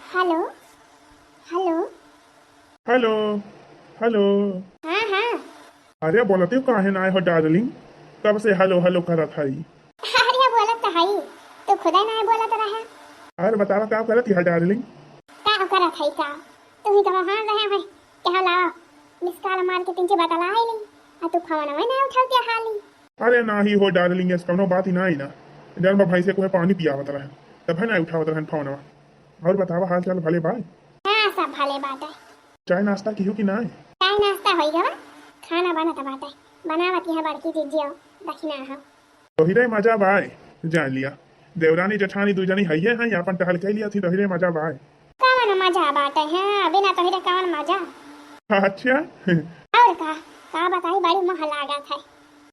Hello. Hello. Hello. Hello. हाँ हाँ। अरे बोलते काहे ना आए हो डार्लिंग? कब से हेलो हेलो करत हई। अरे बोलत तो हई, तू खुदा ना बोलत रहा। अरे बतावा क्या करत है डार्लिंग? का करत हई का? तू ही कहा हां रहे है क्या लावा मिस कॉल मार के तिनके बतला आइली आ तू फोन ना उठाते हाली। अरे ना ही हो डार्लिंग, ऐसा कौनो बात ही ना आई ना। जन भाई से कोई पानी पियावत रहे तब है ना उठावत रहन फोनवा। और बतावा हाल चाल भले भाई? हां सब भले बात है। चाय नाश्ता कियो कि ना? चाय नाश्ता होई गवा, खाना बनत बात है। बनावत है बड़की दीजियो दखिना हो। तो हिरे मजा बाय। जान लिया देवरानी जेठानी दू जनी हइये हैं अपन टहल के लिया थी तो हिरे मजा बाय। कौन मजा बात है बिना तो हिरे कौन मजा। अच्छा। और का बताई बड़ी मोह लागत है।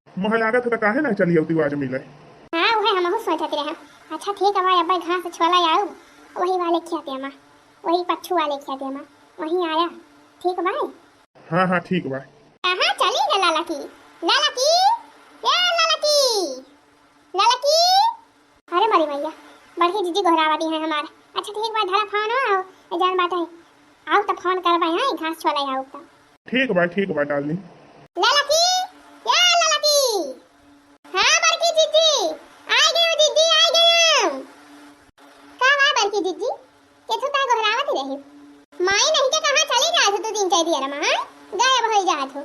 मोह लागत है तो काहे ना चलिए तू आज मिले। हाँ वही हम सोचत रहे। अच्छा ठीक है भाई, अब घास छोला आऊ वही वाले खियाते माँ, वही पच्छू वाले खियाते माँ, वही आया। ठीक भाई। हाँ हाँ ठीक बा। कहाँ चली है लाला की? लाला की, ए लाला की, लाला की। अरे मरी मैया, बड़की जीजी घोरावती है हमार। अच्छा ठीक बा, धरा फोन आओ जान बात है। आओ तो फोन करवाई है घास छोला आओ तो। ठीक बा डार्लिंग। लाला की, ए लाला की। हाँ बड़की जीजी आ गई हूँ, जीजी आ गई हूँ। कहाँ है बड़की जीजी? के तू का घोरावती रही? माई नहीं के कहाँ चली जात तू दिन चाहिए रे मां? गायब हो जात हो।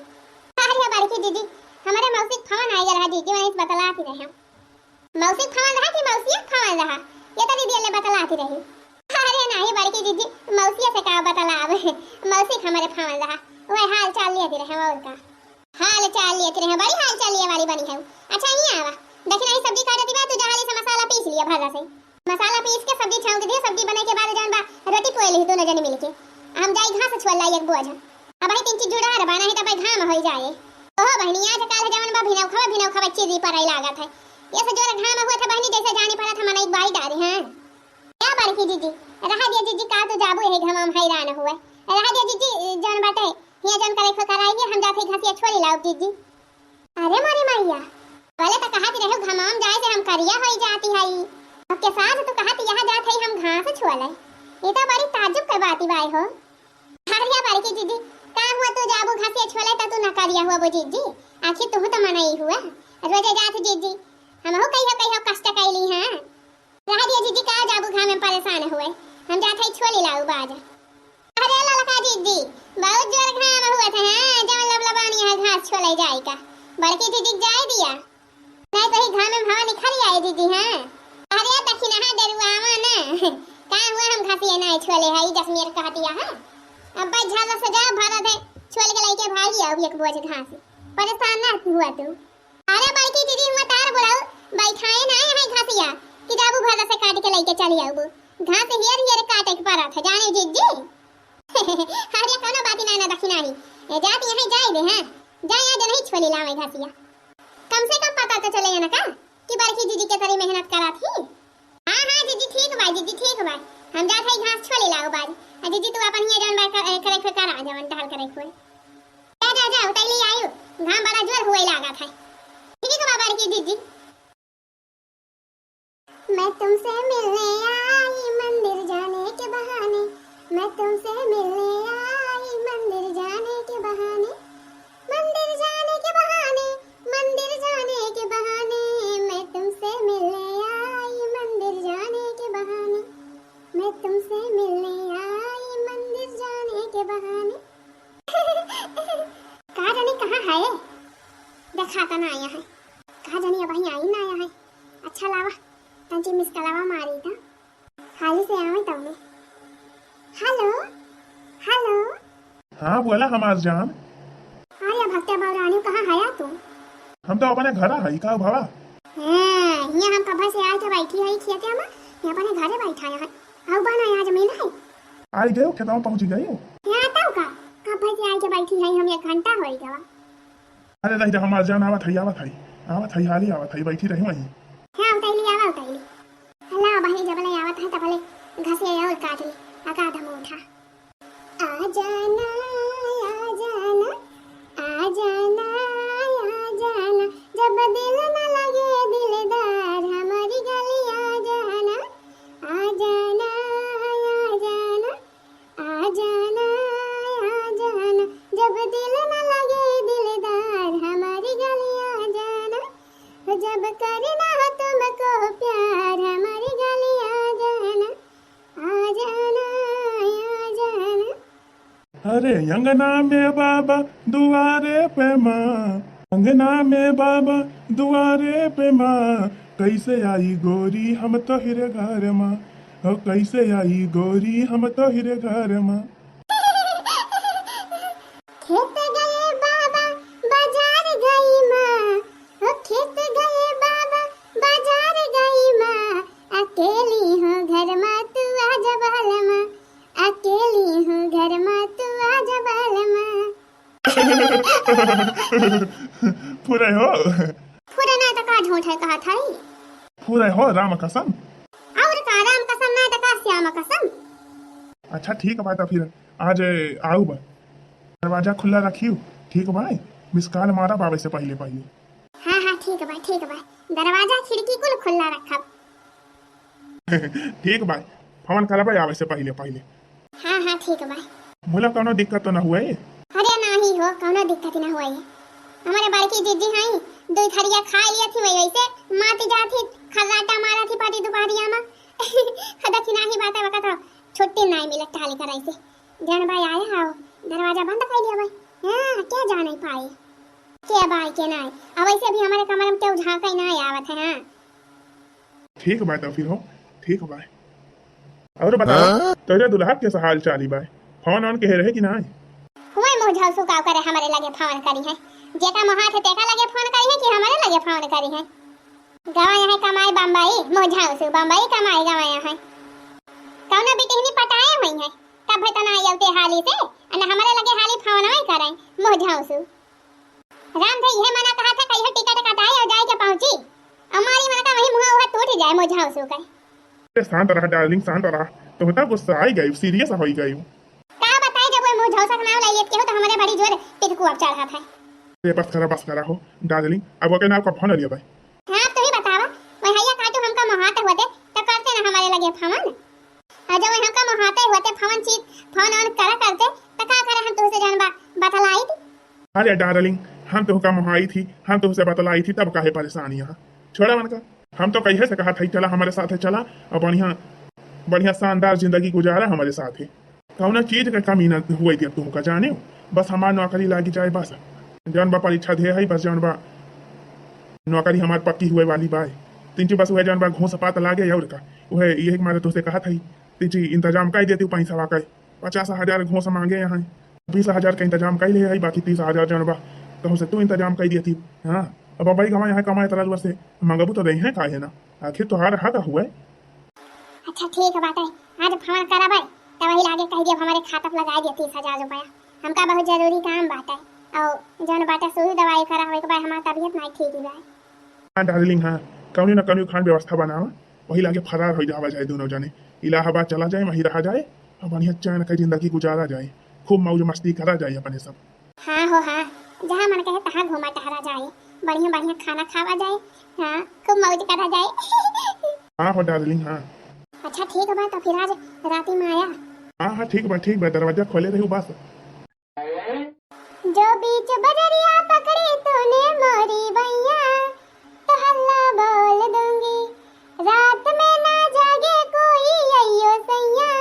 अरे बड़की दीदी हमारे मौसी फोन आई रहा दीदी, मैं इस बतलाती रही हूं। मौसी फोन रहा कि मौसी फोन रहा ये तो दीदी ले बतलाती रही। अरे नहीं बड़की दीदी मौसी से का बतलावे, मौसी हमारे फोन रहा वह हाल चाल लेती रहे। और का हाल चाल लेती रहे, बड़ी हाल चाल लिए वाली बनी है। अच्छा ये आवा देखी नहीं सब्जी काटती बा, तू जहाली से मसाला पीस लिया भरा से। मसाला पीस के सब्जी छौंक दी, सब्जी बने के बाद जान बा रोटी पोए ली दोनों जने मिलके। हम जाई घास छोला एक बोझ। अब ही तीन चीज जुड़ा रे बाना ही त भाई घाम होई जाए। ओहो बहनी आज काल जवन बा भिनौ खवा चीजी पर आई लागत है। ये से जोर घाम हुआ था बहनी जैसे जाने पड़ा था मने एक बाई डारे हैं। क्या बड़की दीदी रहा दिया जीजी का तो जाबू है घाम हम हैरान हुए। रहा दिया जीजी जन बाटे हिया जन करे खो कराई हम जाते घासिया छोड़ी लाओ जीजी। अरे मारी मैया पहले तो कहती रहे घमाम जाए से हम करिया होई जाती है। अब के साथ तो कहती यहां जात है हम घास छोले। ये तो बड़ी ताज्जुब के बाती बाई हो। हरिया बड़की दीदी का हुआ तू जाबू घासिया छोले त तू न करिया हुआ वो जीजी? आखिर तू तो मना ही हुआ रोज जात जीजी हम हो कहियो कष्ट कैली हां। रह दिया जीजी का जाबू घाम में परेशान हुए हम जात है छोली लाऊ बाज। अरे ललका जीजी बहुत जोर घाम हुआ था हां, जब लबलबानी है घास छोले जाए का बड़की दीदी जाए दिया नहीं तो ही घाम में हवा निखर आए जीजी हां। अरे दखिना है डरुआवा ना का हुआ हम घासिया नहीं छोले है जसमीर कहतिया है। अब भाई झाला सजा भारत है छोले के लाइके भागी आओ एक बोझ घास परेशान ना हुआ तू। अरे बड़की दीदी हुआ तार बुलाओ बैठाए ना है घासिया कि जाबू भाला से काट के लाइके चली आओ घास हियर काटे के पड़ा था जाने जीजी। अरे कोनो बात ना दखिना ही जाती यहीं जाए दे हां, जाए आज नहीं छोले लावे घासिया। कम से कम पता तो चले ना का कि बड़की दीदी के तरी मेहनत करा थी। हां हां जीजी ठीक बा, जीजी ठीक बा हम जात है घास छोले लाओ बाज। जीजी तू अपन हिया जन बार करे करा जवन टहल करे खोए जा उतैली आयु घाम बड़ा जोर हुए लागा था। ठीक बा बड़की दीदी। मैं तुमसे मिलने आई मंदिर जाने के बहाने, मैं तुमसे मिलने आई मंदिर जाने के बहाने, मंदिर जाने के बहाने, मंदिर जाने के बहाने, मैं तुमसे मिलने आई मंदिर जाने के बहाने, मैं तुमसे मिलने आई मंदिर जाने के बहाने। कहाँ जाने कहाँ है देखा तो ना आया है, कहाँ जाने अब आई ना आया है। अच्छा लावा तंची मिस कलावा मारी था हाली से आवे तो मैं। Hello hello. हाँ बोला हमार जान। अरे भक्तिया बावरानी कहाँ है तू? हम तो अपने घर हई का भावा। हां यहाँ हम कब से आए थे बैठी है खेते हम यहाँ अपने घरे बैठा है। आओ बना आज मिला है आई गए खेतों पहुंच गए हो। यहाँ तो का कब से आए थे बैठी है हम 1 घंटा हो गया। अरे नहीं हमार जान आवत हई हाली आवत हई बैठी रही वहीं। हां उतैली अल्लाह बहनी जब ले आवत है तब ले घसे और काट ली आका धम उठा। आ जाना आ जाना आ जाना आ जाना जब दिल न लगे दिलदार हमारी गली आ जाना आ जाना आ जाना अरे अंगना में बाबा दुआरे पे माँ, अंगना में बाबा दुआरे पे माँ, कैसे आई गोरी हम तो हिरे घर माँ, हो कैसे आई गोरी हम तो हिरे घर माँ। खेत गए बाबा बाजार गई माँ, ओ खेत गए बाबा बाजार गई माँ, अकेली हूँ घर में तू आ जा बाल माँ, अकेली हूँ घर में तू आ जा बाल माँ। पूरे हो, पूरा ना तो का झूठ है कहा था ही, पूरे हो राम कसम। और का राम कसम ना तो का श्याम कसम। अच्छा ठीक है भाई, तो फिर आज आऊ बा, दरवाजा खुला रखियो, ठीक है भाई, मिस कॉल मारा बाबे से पहले पहले। हाँ हाँ ठीक है भाई, ठीक है भाई, दरवाजा खिड़की कुल खुला रखा। ठीक भाई, फोन करा भाई आवे से पहले पहले। हाँ हाँ ठीक है भाई। मुला कोनो दिक्कत तो ना हुआ है? अरे नहीं हो, कोनो दिक्कत ना हुआ है। हमारे बड़की जीजी हैं, दो थरिया खा लिया थी वही वैसे माती जाती खर्राटा मारा थी पाटी दोपहरिया में। दक्षिणा ही बात है वका तो छुट्टी नहीं मिलत टाली कराई से। जन भाई आए हां, दरवाजा बंद कर दिया भाई। हां क्या जा नहीं पाए के भाई के नहीं, अब ऐसे भी हमारे कमरे में केहू झांका ही नहीं आवत है। हां ठीक भाई, तो फिर हो ठीक भाई। और बताओ तेरे दुल्हा के हाल चाली भाई, फोन ऑन के रहे कि नहीं? हुए मुझे सुकाव करे हमारे लगे फोन करी है, जेका मोहा थे तेका लगे फोन करी है कि हमारे लगे फोन करी है। गवाया है कमाई बम्बई, मोझा सु बम्बई कमाई गवाया है। कौनो बिटिहनी पटाए हुई है, तब है तना यलते हाली से अन हमारे लगे हाली फोन नहीं करे मोझा सु। राम थे ये मना कहा था कहीं टिकट कटाई और जाए के पहुंची, हमारी मन का वही मुंह हुआ टूट जाए मोझा सु का। शांत रहा डार्लिंग, शांत रहा, तो होता गुस्सा आई गई, सीरियस हो गई। का बताए जब वो मोझा सा नाम ले लेते हो तो हमारे बड़ी जोर टिककू अब चढ़ा था। ये बस करा हो डार्लिंग, अब वो के नाम का फोन लिया भाई। हां तो ही बतावा, वही हैया काटू हमका मोहाते होते तो करते ना हमारे लगे फोन। जब हमका मोहाते होते फोन चीज फोन ऑन करा करते तो का करे हम तुमसे जानबा बतलाई थी। अरे डार्लिंग, हम तो का मोहाई थी, हम तो उसे बतलाई थी, तब काहे परेशानी यहाँ छोड़ा मन का। हम तो कहीं से कहा था चला हमारे साथ है, चला और बढ़िया बढ़िया शानदार जिंदगी गुजारा हमारे साथ है। कौन चीज का कमी न हुई थी तुम का जाने, बस हमार नौकरी लागी जाए, बस जौन बा परीक्षा दे है, बस जौन बा नौकरी हमार पक्की हुए वाली बाय तीन बस वह जौन बा घूस पात लागे और का वह यही मारे तुझसे कहा था तीन इंतजाम कर देती पैसा का 50,000 घूस मांगे यहाँ, 20,000 का इंतजाम कर ले, बाकी 30,000 जौन बा कहूँ से तू इंतजाम कर देती। हाँ अब भाई कमा यहाँ कमाए तला से मंगबू तो रही है का है ना, आखिर तो हार हा का हुआ। अच्छा ठीक है बात है, आज फोन करा भाई तो वही लागे कह दिया हमारे खाता पे लगा दिया 30,000 रुपया, हमका बहुत जरूरी काम बात है और जौन बात है सुई दवाई करा होए के बाद हमार तबीयत नहीं ठीक ही भाई। हाँ डार्लिंग, हाँ कौनी न कौनी खान व्यवस्था बनावा, वही लागे फरार हो जावा जाए, दोनों जाने इलाहाबाद चला जाए, वहीं रहा जाए और बढ़िया चैन का जिंदगी गुजारा जाए, खूब मौज मस्ती करा जाए अपने सब। हाँ हो हाँ, जहाँ मन कहे तहाँ घूमा टहरा जाए, बढ़िया बढ़िया खाना खावा जाए, हाँ खूब मौज करा जाए। हाँ हो डार्लिंग हाँ। अच्छा ठीक है भाई, तो फिर आज राती में आया। हाँ हाँ ठीक बा, दरवाजा खोले रही बस। जो बीच बजरिया पकड़ी तूने मोरी भैया, तो हल्ला बोल दूंगी, रात में ना जागे कोई अयो सैया,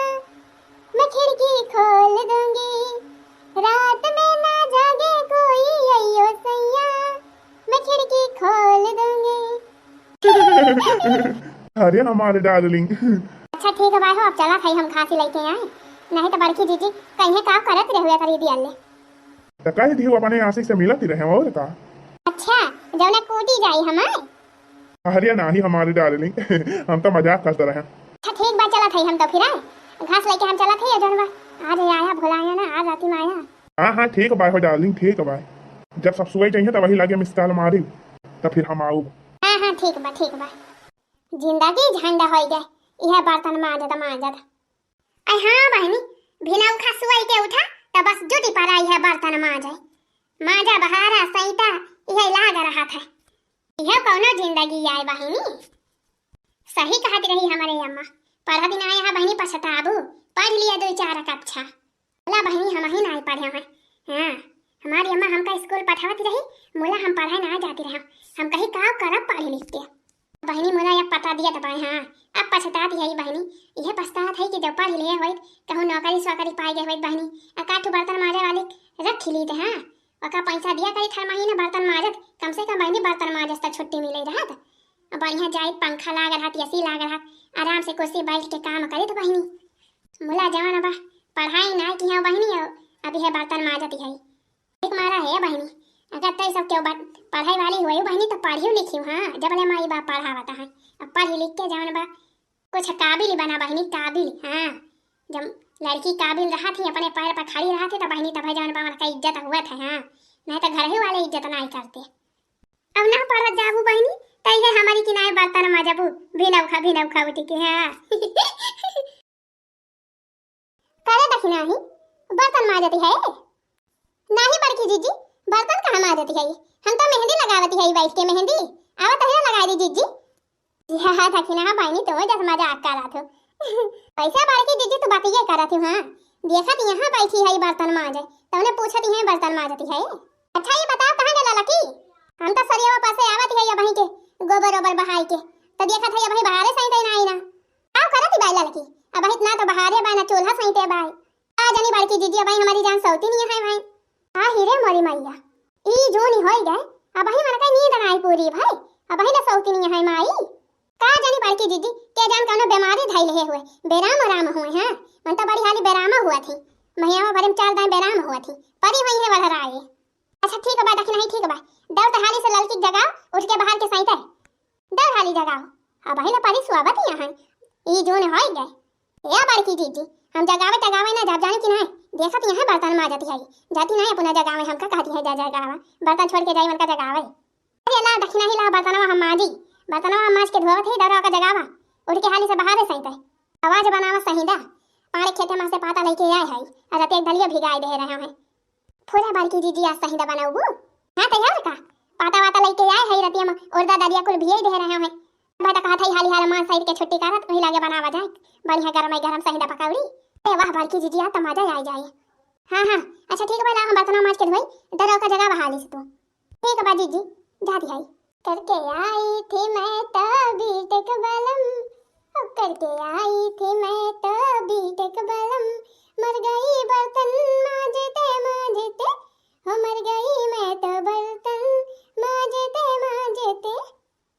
मैं खिड़की खोल दूंगी, रात में ना जागे कोई अयो सैया, मैं खिड़की खोल दूंगी। अरे हमारे डार्लिंग। अच्छा ठीक है भाई हो, अब चला खाई हम खांसी लेके आए, नहीं तो बड़की जीजी कहीं का करत रहुए करी दिया ले। तो कह दी अपने आशिक से मिलती रहे और का। अच्छा जौना कूटी जाई हमारे। अरे नहीं हमारे डार्लिंग, हम तो मजाक करते रहे। अच्छा ठीक बा, चला थई हम तो फिर आए घास लेके हम चला थई जौन बा आज आया भुलाया ना, आज राती में आया। हाँ हाँ ठीक बा हो डार्लिंग, ठीक बा, जब सब सुई चाहिए तो वही लागे मिस कॉल मारी तो फिर हम आऊ। हाँ हाँ ठीक बा, ठीक बा, जिंदगी झंडा हो गए यह बर्तन मांजत। आई हाँ बहनी, बिना उठा सुई के उठा तो बस जुटी पर आई है बर्तन मांजा बहारा सईता यह लाग रहा था। यह कौनो जिंदगी आए बहनी, सही कहती रही हमारे अम्मा, पढ़ा दिन आया है बहनी पछताबू, पढ़ लिया 2-4 कक्षा, बोला बहनी हम ही नहीं पढ़े हैं। हाँ हमारी अम्मा हमका स्कूल पढ़ाती रही, बोला हम पढ़ाई ना जाती रहे, हम कहीं का करब पढ़ लिख के। बहनी मोला या पता दिया दबाए हाँ अब पछतात है बहनी यह पछतात है कि जब पढ़ लिए होई कहूँ नौकरी स्वाकरी पाई गए होई बहनी अकाठू बर्तन माजे वाले रख ली थे हाँ ओका पैसा दिया करी हर महीने बर्तन माजत कम से कम बहनी बर्तन माजत तक छुट्टी मिले रहत बढ़िया जाए पंखा लाग रहा एसी लाग रहा आराम से कुर्सी बैठ के काम करे तो बहनी मोला जवान बा पढ़ाई ना कि हाँ बहनी अभी है बर्तन माजत है एक मारा है बहनी अगर तय सब क्यों पढ़ाई वाली हुई बहनी तो पढ़ी लिखी हाँ जब ले माई बाप पढ़ावता है अब पढ़ी लिख के जवान बा कुछ काबिल बना बहनी काबिल हाँ जब लड़की काबिल रहा थी अपने पैर पर खड़ी रहा थी तो बहनी तब जवान बा का इज्जत हुआ था हाँ नहीं तो घर ही वाले इज्जत नहीं करते अब ना पढ़ जाबू बहनी तय है हमारी किनारे बर्तन माजबू भी नौखा उठी के हाँ करे दखना ही बर्तन माजती है नहीं बड़की जीजी बर्तन कहाँ माजती है हम तो मेहंदी लगावती है बैठ के मेहंदी आवत है लगा दी जीजी हाँ दखना हाँ बहनी तो जस मजाक करा थो पैसा बड़की जीजी तो बात ये करा थी हाँ देखा थी यहाँ बैठी है बर्तन माजे तो उन्हें पूछा थी है बर्तन माजती है अच्छा ये बताओ कहाँ गला लकी हम तो सरिया पास आवत है या बही के गोबर ओबर बहाई के तो देखा था या बही बहारे सही तई ना आओ करा थी बाई लड़की अब इतना तो बहारे बा ना चूल्हा सही ते बाई आ जानी बड़की जीजी अब हमारी जान सौती नहीं है भाई हाँ हीरे मोरी मैया ई जो नहीं होई गए अब ही मन का नींद ना आई पूरी भाई अब ही ना सौती नहीं है माई का जानी बड़की जीजी के जान कौनो बीमारी धाई ले हुए बेराम आराम हुए हैं मन तो बड़ी हाली बेरामा हुआ थी महिया बड़े 4 दिन बेराम हुआ थी परी वही है बढ़ रहा है अच्छा ठीक है बा दखना ही ठीक है बा दौड़ तो हाली से लड़की जगाओ उठ के बाहर के सही दौड़ हाली जगाओ अब ही ना परी स्वागत यहाँ ई जो नहीं होई गए या बड़की जीजी हम जगावे तगावे ना जब जाने की नहीं देखत यहाँ बर्तन माजती है जाती नहीं अपना जगावे हमका कहती है जगावा बर्तन छोड़ के जाई मन का जगावे अरे अल्लाह दक्षिणा ही ला बर्तनवा हम माजी बर्तनवा हम माज के धोवत है दरवा का जगावा उठ के हाली से बाहर सही तय आवाज बनावा सहीदा पारे खेते में से पाता लेके आए है और एक दलिया भिगाई दे रहे हैं थोड़ा बड़की जीजी आज सहीदा बनाऊ हां तैयार का पाता वाता लेके आए है रतिया में और दलिया कुल भिगाई दे रहे हैं बेटा कहा था हाली हाल मां साइड के छुट्टी करत वही लागे बनावा जाए बढ़िया गरम सहीदा पकावड़ी ए वाह बड़की जीजी आ तो मजा आ जाए हाँ हाँ अच्छा ठीक है भाई हम बर्तन माज के धोई दरवा का जगह बहाली से तो ठीक है बा जीजी जाती है करके आई थी मैं तभी टेक बलम करके आई थी मैं तभी टेक बलम मर गई बर्तन माजते माजते हो मर गई मैं तो बर्तन माजते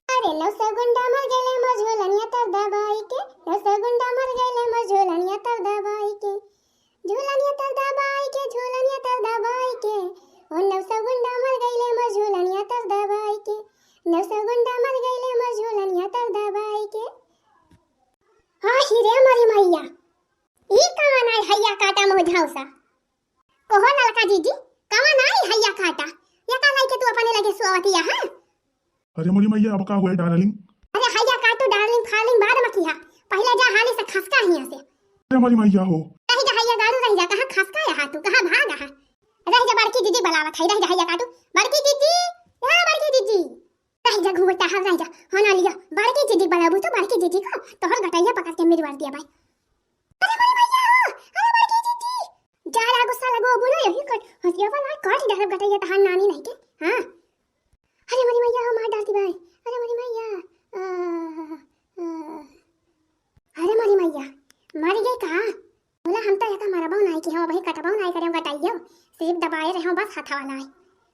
अरे लो सगुंडा मर गए मझोलनिया तर दबाई के लो सगुंडा मर गए मझोलनिया तर दबाई के झूलनिया तर दबाई के झूलनिया तर दबाई के ओ लो सगुंडा मर गए मझोलनिया तर दबाई के लो सगुंडा मर गए मझोलनिया तर दबाई के हां हीरे मरी मैया ई कहां नाई हैया काटा मोझाउसा कोहो ललका जीजी कहां नाई हैया काटा या का लाई के तू अपने लगे सोवती हां अरे मोरी मैया अब का हुआ डार्लिंग अरे हैया काटू डार्लिंग फार्लिंग बाद में किया पहले जा हाली से खसका हिया से अरे मोरी मैया हो रह जा हैया दारू रह जा कहां खसका है तू कहां भागा है रह जा बड़की जीजी बुलावत है रह जा हैया काटू बड़की जीजी हां बड़की जीजी रह जा घूमता है रह जा होना लिया बड़की जीजी बुलाबू तो बड़की जीजी को तोहर गटैया पकड़ के मेरी वार दिया भाई अरे मोरी मैया अरे बड़की जीजी जा गुस्सा लगो बोलो यही कट हंसिया वाला काट डर गटैया तहां नानी नहीं के हां अरे मोरी मैया मार डालती भाई अरे मोरी मैया अरे मोरी मैया मर गई कहा बोला हम तो एका मारबाऊ नहीं कि हो भाई कटबाऊ नहीं करे गटाइयो सिर्फ दबाए रहो बस हाथ वाला है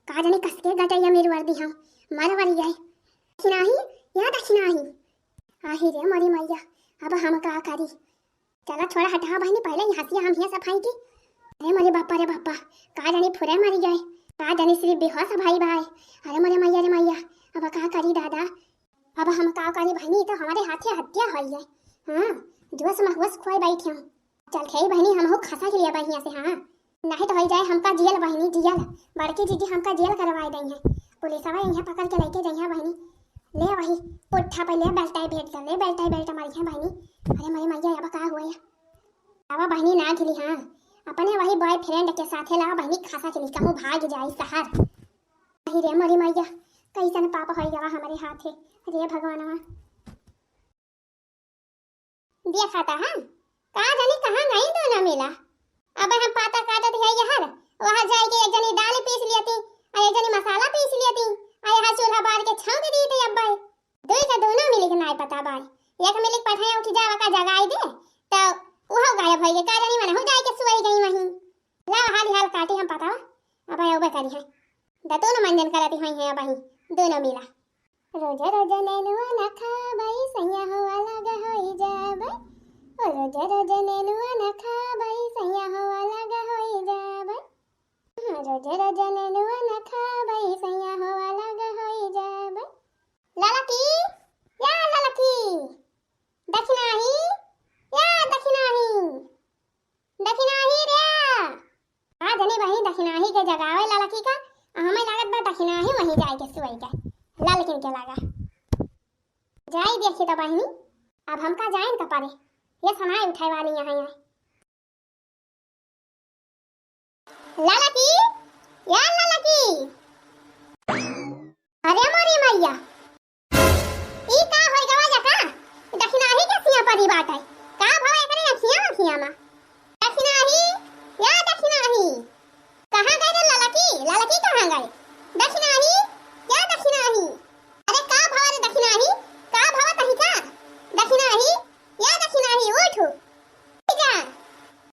का जाने कस के गटाइया मेरी वर्दी हम मर वरी जाए खिनाही या दखिनाही आही रे मोरी मैया अब हम का करी चला छोड़ा हटा बहनी पहले ही हंसिया हम ही सफाई की अरे मोरे बापा का जाने फुरे मरी जाए का जाने सिर्फ बेहोश भाई भाई अरे मोरे मैया रे मैया अब का करी दादा अब हम का करी बहनी तो हमारे हाथ से हत्या होई है हां जोश महवस खोई बैठी हम चल खे बहनी हम हो खसा के लिए बढ़िया से हां नहीं तो हो जाए हमका जेल बहनी जेल बड़की जीजी हमका जेल करवाई दई है पुलिस वाला यहां पकड़ के लेके जइया बहनी ले वही पुट्ठा पे ले बेल्टाई भेट ले बेल्टा मारी है बहनी अरे मेरी मैया अब का हुआ अब बहनी ना खिली हां अपने वही बॉयफ्रेंड के साथ ला बहनी खसा के कहूं भाग जाई शहर अरे रे मेरी मैया कैसन पाप होई गवा हमारे हाथ है अरे भगवानवा दिया खाता हां का जानी कहां नहीं दोनों मिला अब हम पाता काटत है यार वहां जाए के एक जनी दाल पीस लियती और एक जनी मसाला पीस लियती और यहाँ चूल्हा बार के छौंक दी थी अब्बा दो का दोनों मिल गे का जानी मन हो जाए के सुई गई वहीं ला हाल हाल काटे हम पता अब ओबे करी है दतों मंजन करती हुई है अब दोनों मिला रोज रोज नेनुआ न खाबई सैया हो अलग होई जाबई ओ रोज रोज नेनुआ न खाबई सैया हो अलग होई जाबई रोज रोज नेनुआ न खाबई सैया हो अलग होई जाबई ललकी या ललकी दक्षिणाही या दक्षिणाही रे आ जनी वही दक्षिणाही के जगावे ललकी का हमें लागत बा दक्षिणाही वहीं जाए के सुई के ललकिन के लगा जाई देखी तो बहनी अब हमका जाए न पारे ये समाए उठाए वाली यहाँ ललकी या ललकी अरे मोरी मैया ई का होई गवा जका दक्षिणाही के सिया परी बात है का भाव एकरे अखियां मा दक्षिणाही या दक्षिणाही कहां गए रे ललकी ललकी कहां गए दक्षिणाही या दक्षिणाही अरे का भाव रे दक्षिणाही का भाव तही का दक्षिणाही या दक्षिणाही उठो जा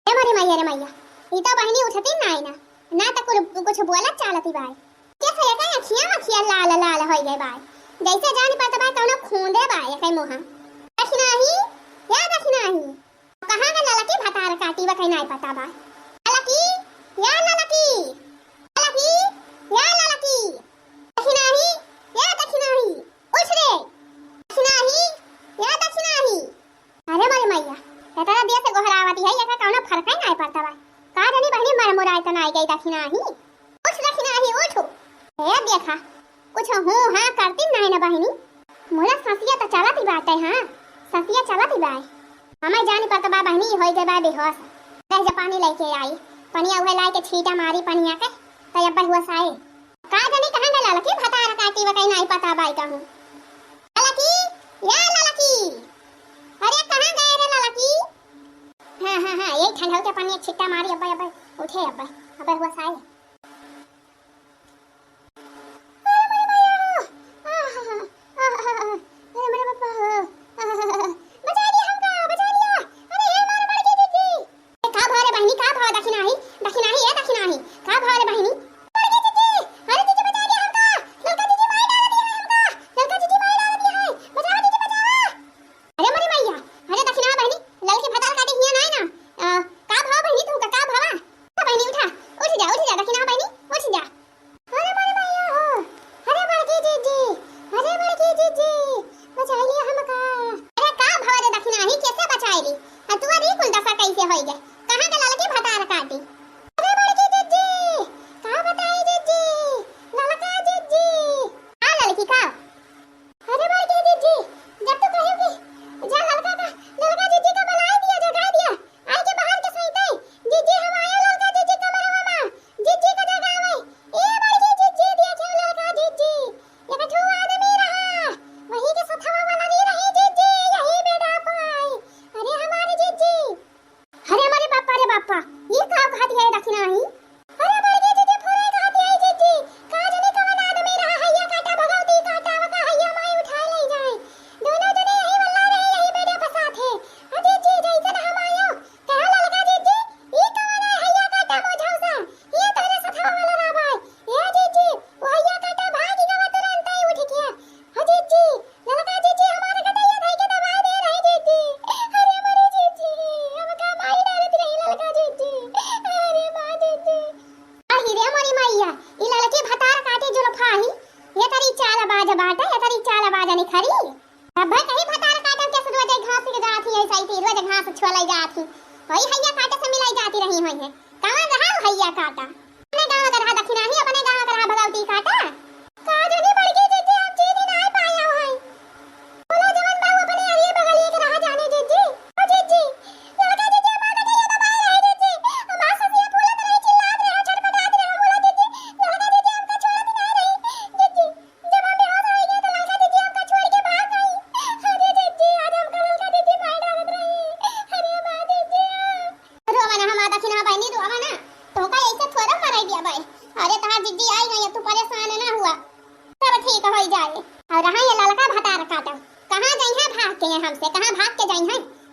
रे मैया ई तो बहनी उठती ना तो कुछ बोलत चालती बाय कैसे ये अखियां लाल लाल होई गए बाय जैसे जानी पता बा कौनो खूंदे बा ये कई मोहा दक्षिणाही या दक्षिणाही कहां का ललकी भतार काटी बा कई नहीं पता बा ललकी या ललकी ललकी या ललकी दक्षिणाही या दक्षिणाही उठ रे दक्षिणाही या दक्षिणाही अरे मारी मैया तेरा दिया से गोहरावती है ये का कौनो फर्क ही नहीं पड़ता बा का जानी बहनी मर मुराई तो नहीं गई दक्षिणाही उठ दक्षिणाही उठो ए देखा कुछ हूँ हाँ करती नहीं ना बहनी मोला ससिया तो चलती बात है हाँ ससिया चलती बाय हमें जानी पता बा बहनी होई गई बा बेहोश दे जा पानी लेके आई पनिया उहे लाई के छीटा मारी पनिया के तो अब हुआ साए का जानी कहां गए ललकी भतार काटी वकई नहीं पता बाई कहूं ललकी या ललकी अरे कहां गए रे ललकी हां ये ठंडा के पनिया छीटा मारी अब उठे अब हुआ साए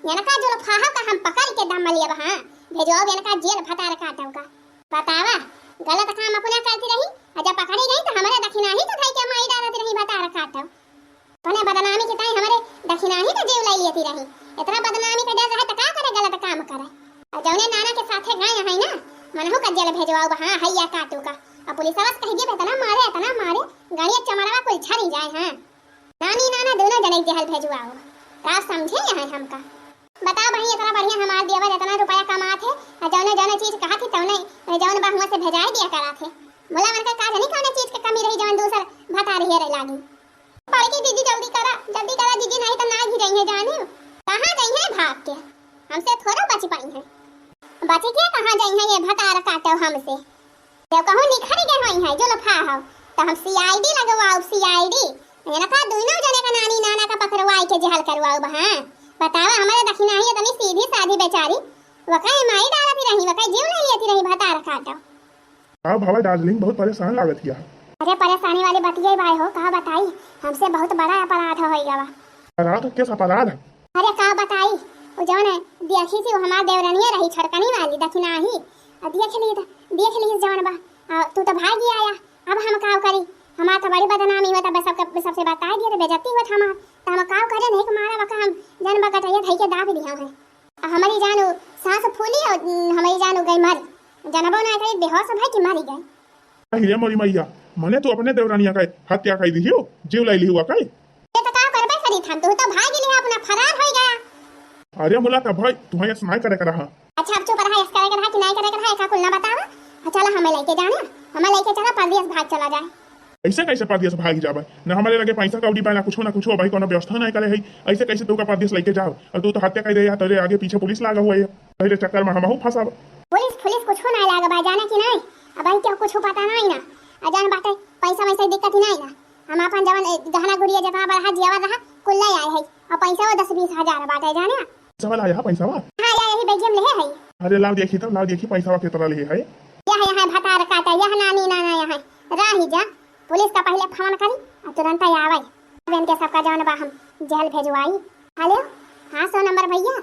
इनका जो फाहा का हम पकड़ के दम लिया हां भेजवाओ इनका जेल भतार काटो का बतावा गलत काम अपना करती रही और जब पकड़ी गई तो हमारे दक्षिणा ही तो भाई के माई डालती रही भतार काटो पने बदनामी के ताई हमारे दक्षिणा ही तो जेल लाई लेती रही इतना बदनामी का डर रहे तो का करे गलत काम करे और जौने नाना के साथे गए है ना मनहु का जेल भेजवाओ हां हैया काटू का अब पुलिस वाला कह दे इतना मारे गाड़िया चमड़वा कोई छरी जाए हां नानी नाना दोनों जने जेल भेजवाओ का समझे है हमका बता भाई इतना बढ़िया हमार देवा इतना रुपया कमात है और जौने चीज कहा थी तौने जौन बहुआ से भेजाई दिया करा थे बोला मन का काज नहीं कौन चीज के कमी रही जौन दूसर भता रही रे लागी पड़की दीदी जल्दी करा दीदी नहीं तो ना ही रही है जाने कहां गई है भाग के हमसे थोड़ा बच पाई है बची के कहां गई है ये भतार काटो हमसे जब कहूं निखर गए होई है जो लफा हो तो हम सीआईडी लगवाओ सीआईडी इनका दोनों जने का नानी नाना का पकड़वाई के जेल करवाओ हां बतावा हमारे दक्षिणा ही इतनी सीधी साधी बेचारी वकाई माई डालती रही वकाई जीव नहीं लेती रही भतार काटो हां भावा दार्जिलिंग बहुत परेशान लागत हिया अरे परेशानी वाली बतिये भाई हो कहा बताई हमसे बहुत बड़ा अपराध होई गवा अपराध कैसा अपराध है अरे का बताई वो जौन है देखी थी वो हमार देवरानिया रही छड़कनी वाली दक्षिणा ही देख ली जौन बा तू तो भाग ही आया अब हम का करी हमार तो बड़ी बदनामी होता बस सबसे बता दिया तो बेइज्जती होत हमार तो हम का करे नहीं मारा बका हम जन बकटैया धई के दाब दिया है हमारी जानू सांस फूली और हमारी जानू गई मर जनबो ना करी बेहोश भाई की मारी गई अरे मोरी मैया मने तो अपने देवरानिया का हत्या कर दी हो जीव लाई ली हुआ कई ये तो का करबे करी थम तू तो भाग लिया अपना फरार हो गया अरे मुला का भाई तुम्हारे सुनाई करे करा अच्छा अब चुप रहा इसका करा कि नहीं करे करा का कुल ना बतावा चला हमें लेके जाना हमें लेके चला परदेश भाग चला जाए ऐसे कैसे परदेश भाग जाबे न हमारे लगे पैसा कौड़ी पाना कुछ ना कुछ भाई कोनो व्यवस्था नहीं करे है ऐसे कैसे तू का परदेश लेके जाओ और तू तो हत्या कर दे या तेरे आगे पीछे पुलिस लागा हुआ है पहले चक्कर में हमहू फंसाब पुलिस कुछ नहीं लागा भाई जाने की नहीं अब भाई क्या कुछ पता नहीं ना अजान बाटे पैसा वैसा दिक्कत ही नहीं ना हम अपन जवन गहना गुड़िया जगह बढ़ा जियावा रहा कुल ले आए है और पैसा वो 10-20 हजार बाटे जाने सवाल आया पैसा वा हां यही बेगम ले है अरे लाओ देखी पैसा वा कितना ले है यह भतार काटा यह नानी नाना यह राही जा पुलिस का पहले फोन करी और तुरंत ही आवे अब इनके सबका जवन बा हम जेल भेजवाई हेलो हां 100 नंबर भैया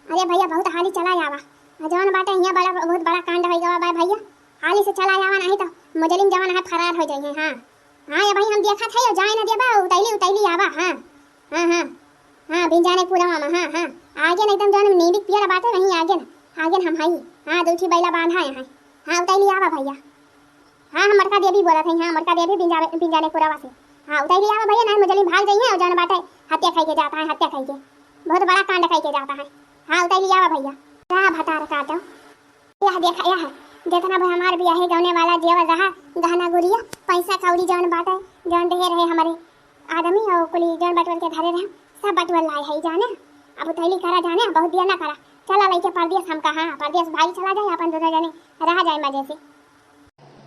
अरे भैया बहुत हाली चला जावा जवन बाटे यहाँ बड़ा बहुत बड़ा कांड हो गया भाई भैया हाली से चला जावा नहीं तो मुजरिम जवान है फरार हो जाए हां ये भाई हम देखा था जाए ना देबा उतैली आवा हां बिन जाने पूरा मामा हां आगे नहीं एकदम जवन नीली पियर बाटे नहीं आगे हम हाई हां दूठी बैला बांधा है हां उतैली आवा भैया हां हम मरका देवी बोला था हां मरका देवी बिन जाने पूरा वासे हां उतैली आवा भैया नहीं मुजरिम भाग जाइए और जवन बाटे हत्या खाई के जाता है हत्या खाई के बहुत बड़ा कांड खाई के जाता है हां उतैली आवा भैया का भतार काटो यह देखा यह जितना भी हमारे भी है गौने वाला जेवर रहा गहना गुड़िया पैसा कौड़ी जौन बाटे जौन दे रहे हमारे आदमी और कुली जौन बटवर के धरे रहे सब बटवर लाए है जाने अब उतैली करा जाने बहुत दिया ना करा चला लेके परदेश हम कहां परदेश भाई चला जाए अपन दोनों जने रह जाए मजे से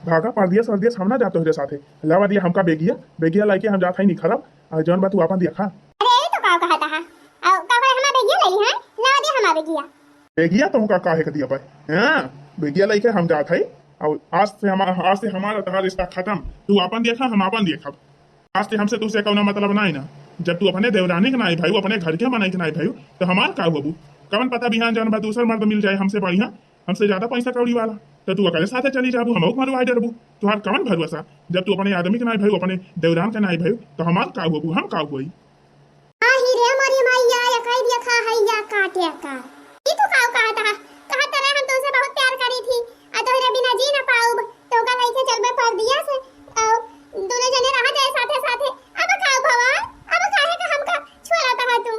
भागा परदेश हम ना जाते हो साथे लावा दिया हमका बेगिया लाके हम जात है नहीं खराब और जौन बात तू अपन देखा अरे तो का कहता है और का हमारा बेगिया ले ली है लावा दिया हमारा बेगिया तुमका काहे के दिया भाई हां बेगिया लेके हम जात है और आज से हमारा तहार रिश्ता खत्म तू अपन देखा हम अपन देखब आज से हमसे तुझसे कौन मतलब नहीं ना जब तू अपने देवरानी के नहीं भाई अपने घर के मनाई के नहीं भाई तो हमार का होबू कवन पता बिहान जान बा दूसर मर्द मिल जाए हमसे बढ़िया हमसे ज्यादा पैसा कौड़ी वाला तो तू अकेले साथे चली जाबू हमहू मरवाई डरबू तुहार कवन भरोसा जब तू अपने आदमी के नहीं भाई अपने देवरान के नहीं भाई तो हमार का होबू हम का होई आही रे मरी मैया या कई दिया खा हैया काटे का ई तू काऊ कहता रे हम तुमसे बहुत प्यार करी थी आ तोहरे बिना जी ना पाऊब तो का लइके चलबे पर दिया से दोनों जने रह जाए साथे अब काऊ भवन अब काहे का हमका छोड़ता है तू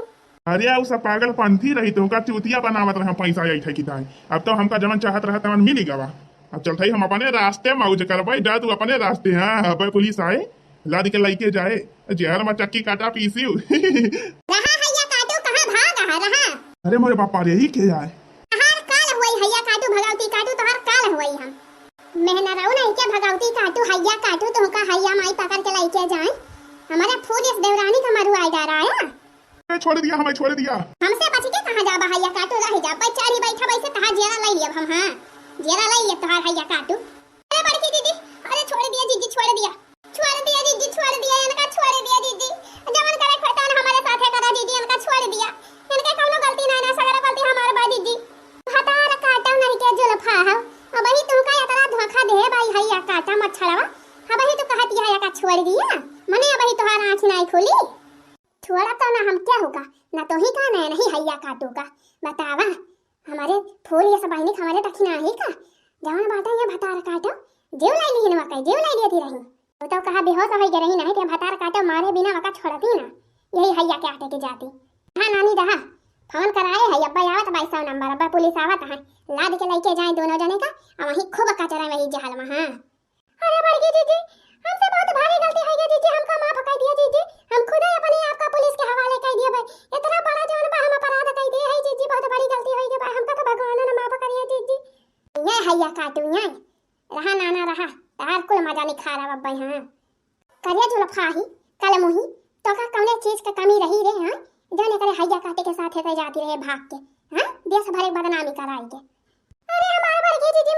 अरे उ सब पागल पंथी रही तो का चूतिया बनावत रहा पैसा आई थे किताई अब तो हमका जमन चाहत रहा तमन मिल गवा अब चलते हम अपने रास्ते मौज करबै जा तू अपने रास्ते हां अब पुलिस आए लाद के लइके जाए जहर में चक्की काटा पीसी रहा हैया काटू कहां भाग रहा अरे मोरे बापा रे ही के जाए हर काल होई हैया काटू भगवती काटू तो हर काल होई हम मेहना रहू नहीं के भगवती काटू हैया काटू तो का हैया माई पकड़ के लइके जाए हमारे फूल इस देवरानी का मरु आई जा रहा है छोड़ दिया हमें छोड़ दिया हमसे बच के कहां जा हैया काटू रह जा बेचारी बैठा बैठे तहां जेरा लई लिया हम हां जेरा लई लिया तहां हैया काटू अरे बड़की दीदी अरे छोड़ दिया जीजी छोड़ दिया जीजी छोड़ दिया इनका छोड़ दिया जीजी जवन करे खतान हमारे साथे करा दीदी इनका छोड़ दिया उनके कौनो गलती ना सगरा गलती हमार बा दीदी हतार काटा नहीं के जुल्फा है अब वही तुमका इतना धोखा दे भाई हैया काटा मत छड़वा अब वही तो कहती है का छोड़ दिया मने अब वही तुम्हारा आंख नहीं खुली छोड़ा तो ना हम क्या होगा ना तो ही का नहीं हैया काटूगा बतावा हमारे फूल ये सब बहनी खवाले तक ना ही का जवन बाटा ये भतार काटो जेव लाई ली न मकई जेव लाई लेती रही तो कहा बेहोश हो गई रही नहीं कि भतार काटो मारे बिना वका छोड़ती ना यही हैया के आटे के जाती हां नानी दहा फोन कराए है अब्बा आवत 2200 नंबर अब्बा पुलिस आवत है लाद के लेके जाए दोनों जने का और वही खूब कचरा वही जहल में हां अरे बड़की जीजी हमसे बहुत भारी गलती हो गई जीजी हमका माफ कर दिया जीजी हम खुद ही अपने आप का पुलिस के हवाले कर दिया भाई इतना बड़ा जौन बा हम अपराध कर दिए है जीजी बहुत बड़ी गलती हो गई भाई हमका तो भगवान ने माफ करिए जीजी ये हैया काटू ये रहा नाना रहा तार कुल मजा नहीं खा रहा अब्बा हां करिया जुल्फा ही कल मुही तो का कौने चीज का कमी रही रे हां जाने करे हैया काटे के साथ है जाती रहे भाग के हां देश भरे बदनामी कराई के अरे हमारे बड़की जीजी